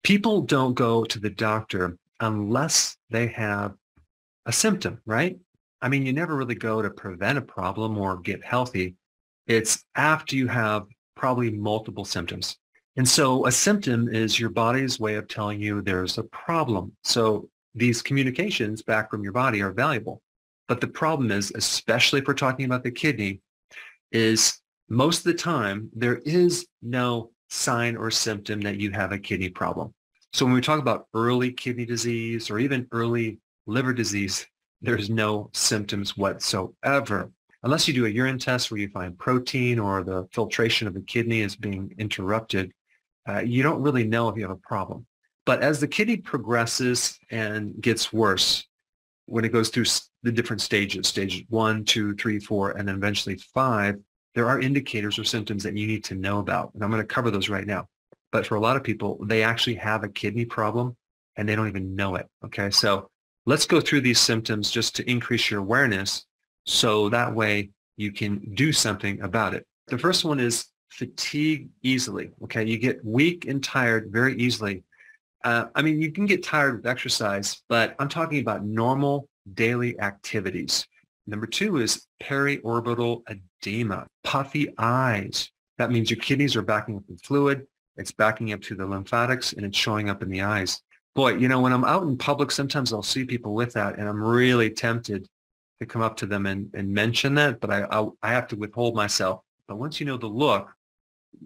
People don't go to the doctor unless they have a symptom, right? I mean, you never really go to prevent a problem or get healthy. It's after you have probably multiple symptoms. And so a symptom is your body's way of telling you there's a problem. So these communications back from your body are valuable. But the problem is, especially if we're talking about the kidney, is most of the time there is no sign or symptom that you have a kidney problem. So when we talk about early kidney disease or even early liver disease, there's no symptoms whatsoever. Unless you do a urine test where you find protein or the filtration of the kidney is being interrupted, you don't really know if you have a problem. But as the kidney progresses and gets worse, when it goes through the different stages, stage 1, 2, 3, 4, and then eventually 5, there are indicators or symptoms that you need to know about. And I'm going to cover those right now. But for a lot of people, they actually have a kidney problem and they don't even know it. Okay, so let's go through these symptoms just to increase your awareness so that way you can do something about it. The first one is fatigue easily. Okay, you get weak and tired very easily. I mean, you can get tired with exercise, but I'm talking about normal daily activities. Number 2 is periorbital edema, puffy eyes. That means your kidneys are backing up with fluid. It's backing up to the lymphatics and it's showing up in the eyes. Boy, you know, when I'm out in public, sometimes I'll see people with that and I'm really tempted to come up to them and mention that, but I have to withhold myself. But once you know the look,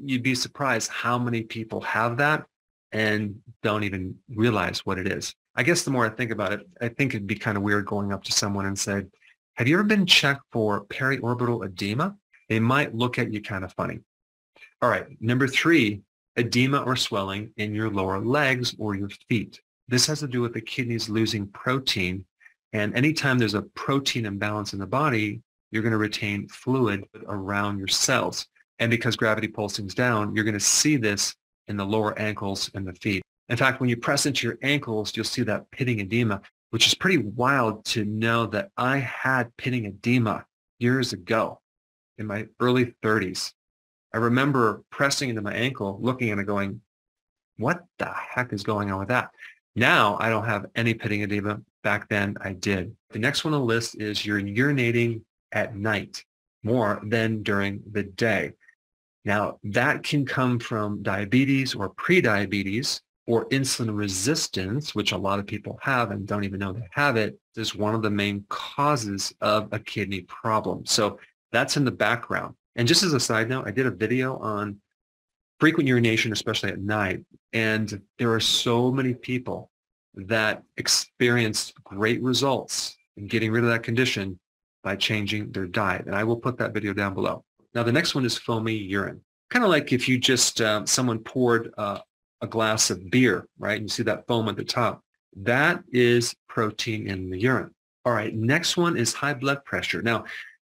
you'd be surprised how many people have that and don't even realize what it is. I guess the more I think about it, I think it'd be kind of weird going up to someone and said, have you ever been checked for periorbital edema? They might look at you kind of funny. All right, number 3, edema or swelling in your lower legs or your feet. This has to do with the kidneys losing protein. And anytime there's a protein imbalance in the body, you're going to retain fluid around your cells. And because gravity pulsing's down, you're going to see this in the lower ankles and the feet. In fact, when you press into your ankles, you'll see that pitting edema, which is pretty wild to know that I had pitting edema years ago in my early 30s. I remember pressing into my ankle, looking at it going, what the heck is going on with that? Now I don't have any pitting edema. Back then I did. The next one on the list is you're urinating at night more than during the day. Now that can come from diabetes or prediabetes or insulin resistance, which a lot of people have and don't even know they have it, is one of the main causes of a kidney problem. So that's in the background. And just as a side note, I did a video on frequent urination, especially at night. And there are so many people that experienced great results in getting rid of that condition by changing their diet. And I will put that video down below. Now, the next one is foamy urine. Kind of like if you just, someone poured a glass of beer, right? And you see that foam at the top. That is protein in the urine. All right, next one is high blood pressure. Now,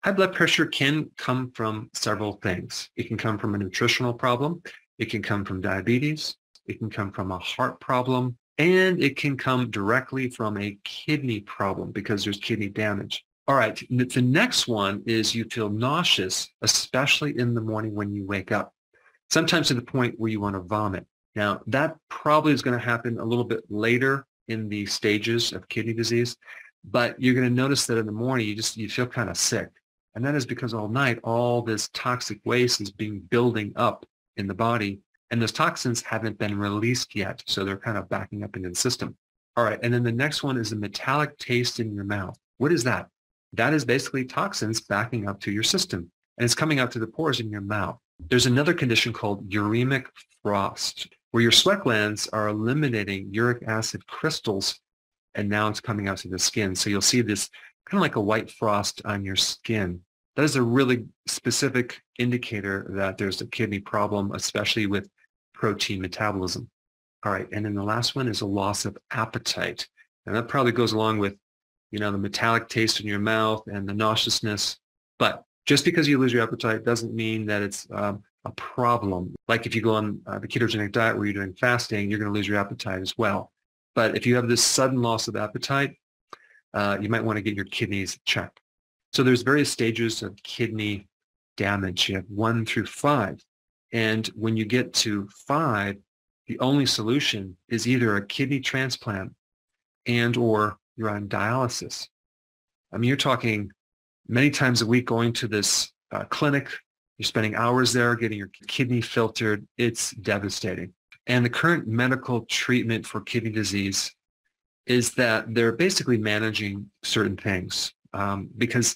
high blood pressure can come from several things. It can come from a nutritional problem. It can come from diabetes. It can come from a heart problem. And it can come directly from a kidney problem because there's kidney damage. All right, the next one is you feel nauseous, especially in the morning when you wake up, sometimes to the point where you want to vomit. Now, that probably is going to happen a little bit later in the stages of kidney disease, but you're going to notice that in the morning you feel kind of sick. And that is because all night, all this toxic waste is being building up in the body, and those toxins haven't been released yet, so they're kind of backing up into the system. All right, and then the next one is a metallic taste in your mouth. What is that? That is basically toxins backing up to your system, and it's coming out through the pores in your mouth. There's another condition called uremic frost, where your sweat glands are eliminating uric acid crystals, and now it's coming out to the skin. So you'll see this kind of like a white frost on your skin. That is a really specific indicator that there's a kidney problem, especially with protein metabolism. All right, and then the last one is a loss of appetite. And that probably goes along with, you know, the metallic taste in your mouth and the nauseousness. But just because you lose your appetite doesn't mean that it's a problem. Like if you go on the ketogenic diet where you're doing fasting, you're going to lose your appetite as well. But if you have this sudden loss of appetite, you might want to get your kidneys checked. So there's various stages of kidney damage. You have 1 through 5. And when you get to 5, the only solution is either a kidney transplant and or you're on dialysis. I mean, you're talking many times a week going to this clinic. You're spending hours there getting your kidney filtered. It's devastating. And the current medical treatment for kidney disease is that they're basically managing certain things because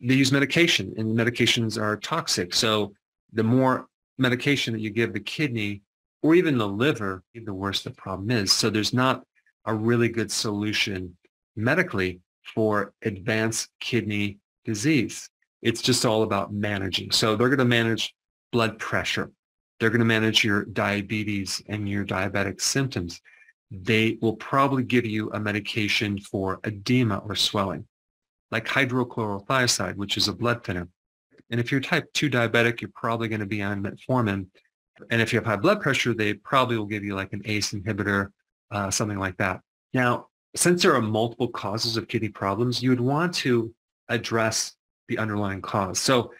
they use medication, and medications are toxic. So the more medication that you give the kidney or even the liver, the worse the problem is. So there's not a really good solution medically for advanced kidney disease. It's just all about managing. So they're going to manage blood pressure. They're going to manage your diabetes and your diabetic symptoms. They will probably give you a medication for edema or swelling, like hydrochlorothiazide, which is a blood thinner. And if you're type 2 diabetic, you're probably going to be on metformin. And if you have high blood pressure, they probably will give you like an ACE inhibitor, something like that. Now, since there are multiple causes of kidney problems, you would want to address the underlying cause. So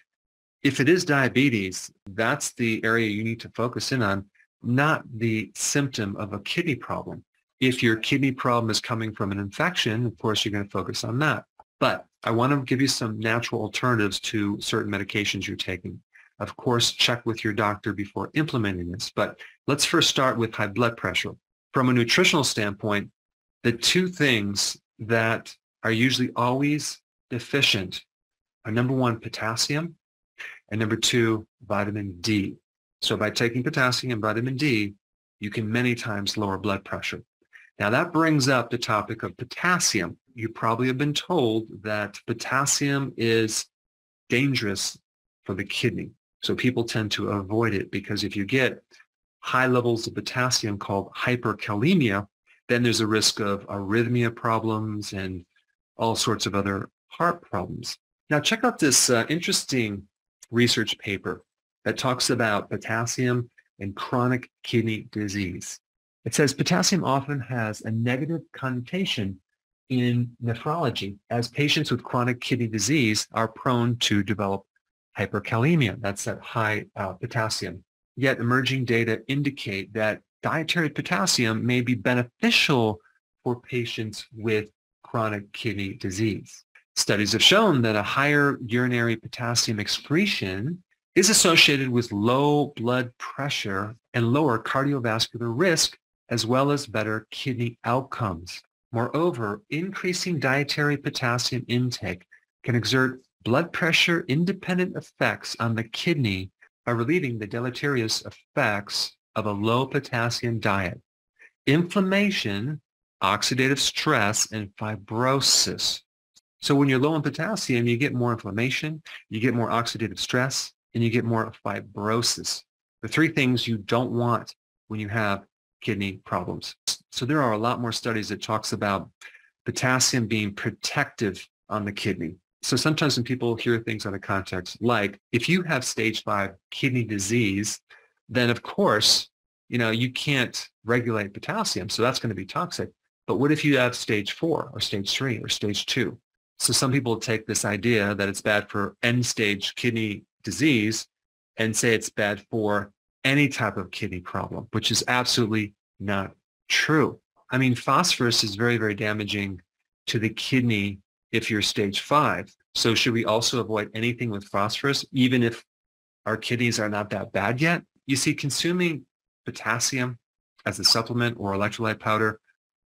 if it is diabetes, that's the area you need to focus in on, not the symptom of a kidney problem. If your kidney problem is coming from an infection, of course, you're going to focus on that. But I want to give you some natural alternatives to certain medications you're taking. Of course, check with your doctor before implementing this. But let's first start with high blood pressure. From a nutritional standpoint, the two things that are usually always deficient are number one, potassium, and number two, vitamin D. So by taking potassium and vitamin D, you can many times lower blood pressure. Now that brings up the topic of potassium. You probably have been told that potassium is dangerous for the kidney. So people tend to avoid it because if you get high levels of potassium called hyperkalemia, then there's a risk of arrhythmia problems and all sorts of other heart problems. Now check out this interesting research paper that talks about potassium and chronic kidney disease. It says potassium often has a negative connotation in nephrology, as patients with chronic kidney disease are prone to develop hyperkalemia. That's that high potassium. Yet emerging data indicate that dietary potassium may be beneficial for patients with chronic kidney disease. Studies have shown that a higher urinary potassium excretion is associated with low blood pressure and lower cardiovascular risk, as well as better kidney outcomes. Moreover, increasing dietary potassium intake can exert blood pressure independent effects on the kidney by relieving the deleterious effects of a low potassium diet, inflammation, oxidative stress, and fibrosis. So when you're low in potassium, you get more inflammation, you get more oxidative stress, and you get more fibrosis. The three things you don't want when you have kidney problems. So there are a lot more studies that talks about potassium being protective on the kidney. So sometimes when people hear things out of context, like if you have stage 5 kidney disease, then of course, you can't regulate potassium. So that's going to be toxic. But what if you have stage 4 or stage 3 or stage 2? So some people take this idea that it's bad for end-stage kidney disease and say it's bad for any type of kidney problem, which is absolutely not true. I mean, phosphorus is very, very damaging to the kidney if you're stage 5. So should we also avoid anything with phosphorus, even if our kidneys are not that bad yet? You see, consuming potassium as a supplement or electrolyte powder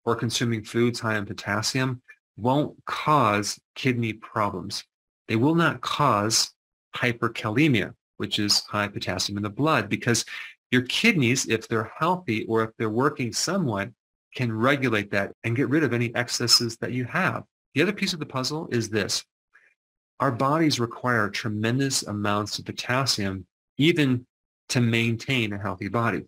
or consuming foods high in potassium won't cause kidney problems. They will not cause hyperkalemia, which is high potassium in the blood, because your kidneys, if they're healthy or if they're working somewhat, can regulate that and get rid of any excesses that you have. The other piece of the puzzle is this. Our bodies require tremendous amounts of potassium even to maintain a healthy body.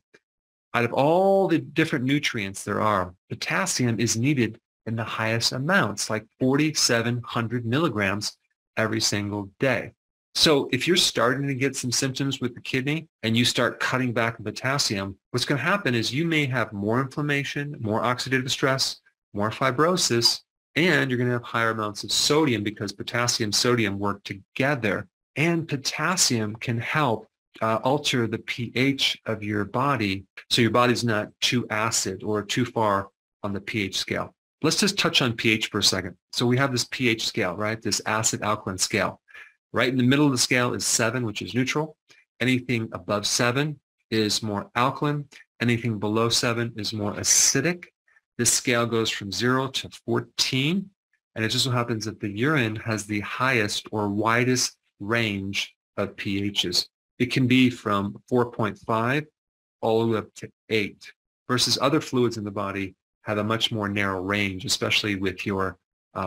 Out of all the different nutrients there are, potassium is needed in the highest amounts, like 4,700 milligrams every single day. So if you're starting to get some symptoms with the kidney and you start cutting back on potassium, what's going to happen is you may have more inflammation, more oxidative stress, more fibrosis, and you're going to have higher amounts of sodium because potassium and sodium work together. And potassium can help alter the pH of your body so your body's not too acid or too far on the pH scale. Let's just touch on pH for a second. So we have this pH scale, right? This acid alkaline scale. Right in the middle of the scale is 7, which is neutral. Anything above 7 is more alkaline. Anything below 7 is more acidic. This scale goes from 0 to 14. And it just so happens that the urine has the highest or widest range of pHs. It can be from 4.5 all the way up to 8, versus other fluids in the body have a much more narrow range, especially with your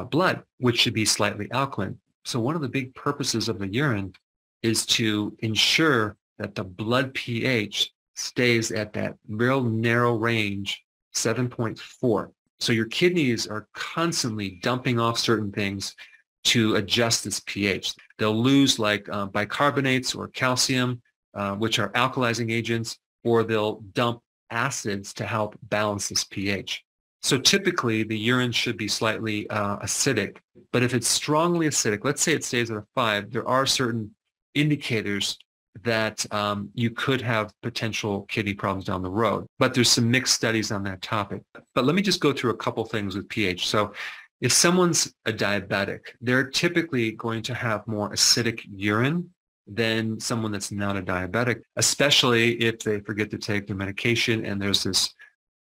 blood, which should be slightly alkaline. So one of the big purposes of the urine is to ensure that the blood pH stays at that real narrow range, 7.4. So your kidneys are constantly dumping off certain things to adjust this pH. They'll lose like bicarbonates or calcium, which are alkalizing agents, or they'll dump acids to help balance this pH. So typically the urine should be slightly acidic, but if it's strongly acidic, let's say it stays at a 5, there are certain indicators that you could have potential kidney problems down the road. But there's some mixed studies on that topic. But let me just go through a couple things with pH. So if someone's a diabetic, they're typically going to have more acidic urine than someone that's not a diabetic, especially if they forget to take their medication and there's this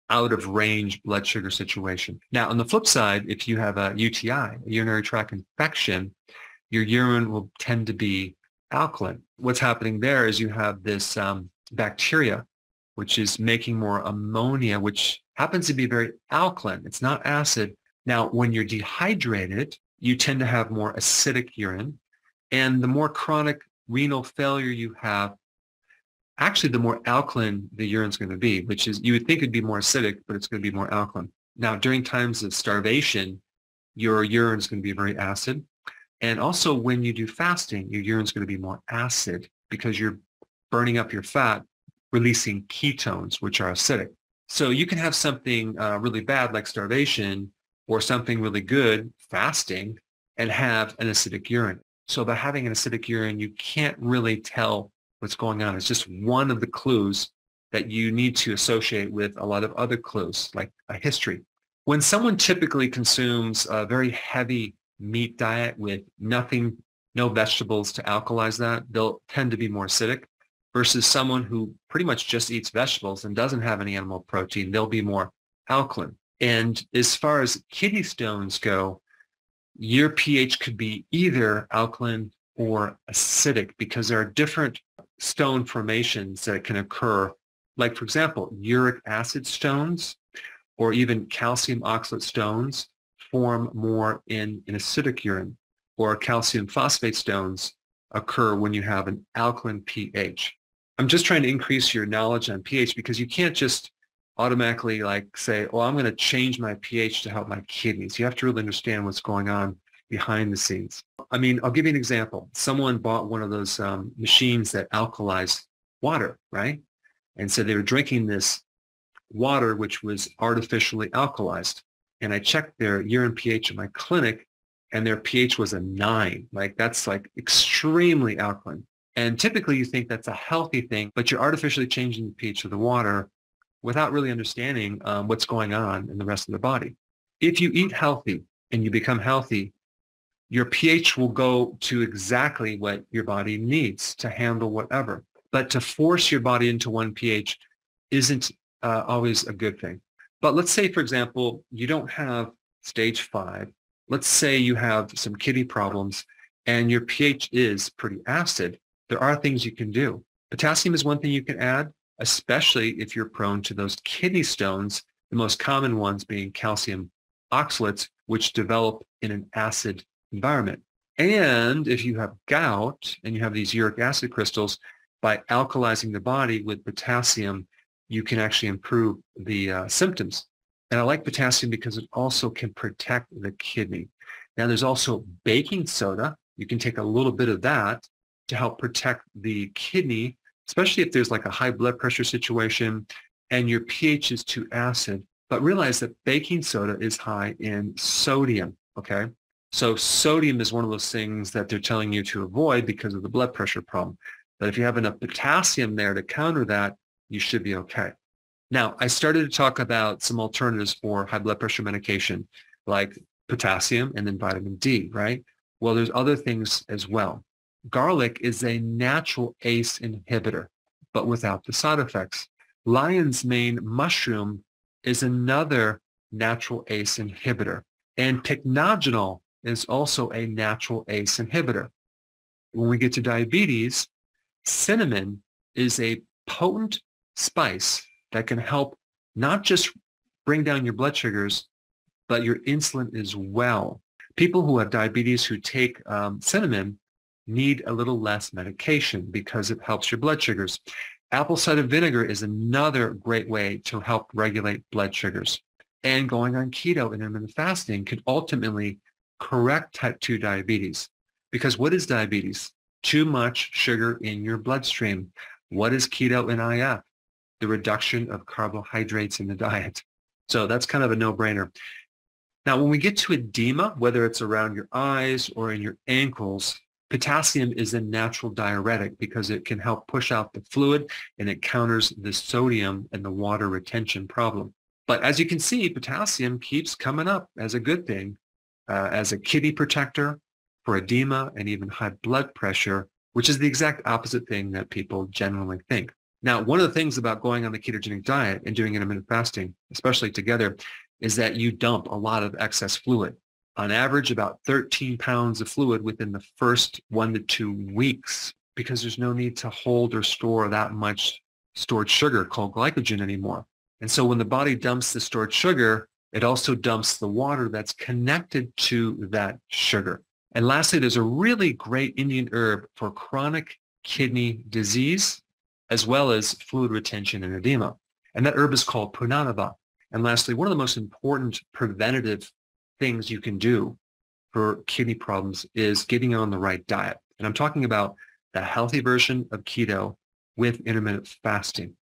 out of range blood sugar situation. Now, on the flip side, if you have a UTI, a urinary tract infection, your urine will tend to be alkaline. What's happening there is you have this bacteria, which is making more ammonia, which happens to be very alkaline. It's not acid. Now, when you're dehydrated, you tend to have more acidic urine. And the more chronic renal failure you have, actually, the more alkaline the urine's going to be, which is, you would think it'd be more acidic, but it's going to be more alkaline. Now, during times of starvation, your urine is going to be very acid. And also when you do fasting, your urine's going to be more acid because you're burning up your fat, releasing ketones, which are acidic. So you can have something really bad like starvation or something really good, fasting, and have an acidic urine. So by having an acidic urine, you can't really tell what's going on. It's just one of the clues that you need to associate with a lot of other clues, like a history. When someone typically consumes a very heavy meat diet with nothing, no vegetables to alkalize that, they'll tend to be more acidic, versus someone who pretty much just eats vegetables and doesn't have any animal protein, they'll be more alkaline. And as far as kidney stones go, your pH could be either alkaline or acidic because there are different stone formations that can occur. Like, for example, uric acid stones or even calcium oxalate stones form more in an acidic urine, or calcium phosphate stones occur when you have an alkaline pH. I'm just trying to increase your knowledge on pH because you can't just automatically like say, oh, I'm going to change my pH to help my kidneys. You have to really understand what's going on behind the scenes. I mean, I'll give you an example. Someone bought one of those machines that alkalize water, right? And so they were drinking this water, which was artificially alkalized. And I checked their urine pH in my clinic, and their pH was a 9. Like, that's like extremely alkaline. And typically you think that's a healthy thing, but you're artificially changing the pH of the water without really understanding what's going on in the rest of the body. If you eat healthy and you become healthy, your pH will go to exactly what your body needs to handle whatever. But to force your body into one pH isn't always a good thing. But let's say, for example, you don't have stage 5. Let's say you have some kidney problems and your pH is pretty acid. There are things you can do. Potassium is one thing you can add, especially if you're prone to those kidney stones, the most common ones being calcium oxalates, which develop in an acid environment. And if you have gout and you have these uric acid crystals, by alkalizing the body with potassium, you can actually improve the symptoms. And I like potassium because it also can protect the kidney. Now, there's also baking soda. You can take a little bit of that to help protect the kidney, especially if there's like a high blood pressure situation and your pH is too acid. But realize that baking soda is high in sodium, okay? So sodium is one of those things that they're telling you to avoid because of the blood pressure problem. But if you have enough potassium there to counter that, you should be okay. Now, I started to talk about some alternatives for high blood pressure medication, like potassium and then vitamin D, right? Well, there's other things as well. Garlic is a natural ACE inhibitor, but without the side effects. Lion's mane mushroom is another natural ACE inhibitor. And pycnogenol is also a natural ACE inhibitor. When we get to diabetes, cinnamon is a potent spice that can help not just bring down your blood sugars, but your insulin as well. People who have diabetes who take cinnamon need a little less medication because it helps your blood sugars. Apple cider vinegar is another great way to help regulate blood sugars. And going on keto and intermittent fasting could ultimately correct type 2 diabetes. Because what is diabetes? Too much sugar in your bloodstream. What is keto and IF? The reduction of carbohydrates in the diet. So that's kind of a no-brainer. Now, when we get to edema, whether it's around your eyes or in your ankles, potassium is a natural diuretic because it can help push out the fluid and it counters the sodium and the water retention problem. But as you can see, potassium keeps coming up as a good thing, as a kidney protector for edema and even high blood pressure, which is the exact opposite thing that people generally think. Now, one of the things about going on the ketogenic diet and doing intermittent fasting, especially together, is that you dump a lot of excess fluid. On average, about 13 pounds of fluid within the first 1 to 2 weeks, because there's no need to hold or store that much stored sugar called glycogen anymore. And so when the body dumps the stored sugar, it also dumps the water that's connected to that sugar. And lastly, there's a really great Indian herb for chronic kidney disease, as well as fluid retention and edema. And that herb is called punanava. And lastly, one of the most important preventative things you can do for kidney problems is getting on the right diet. And I'm talking about the healthy version of keto with intermittent fasting.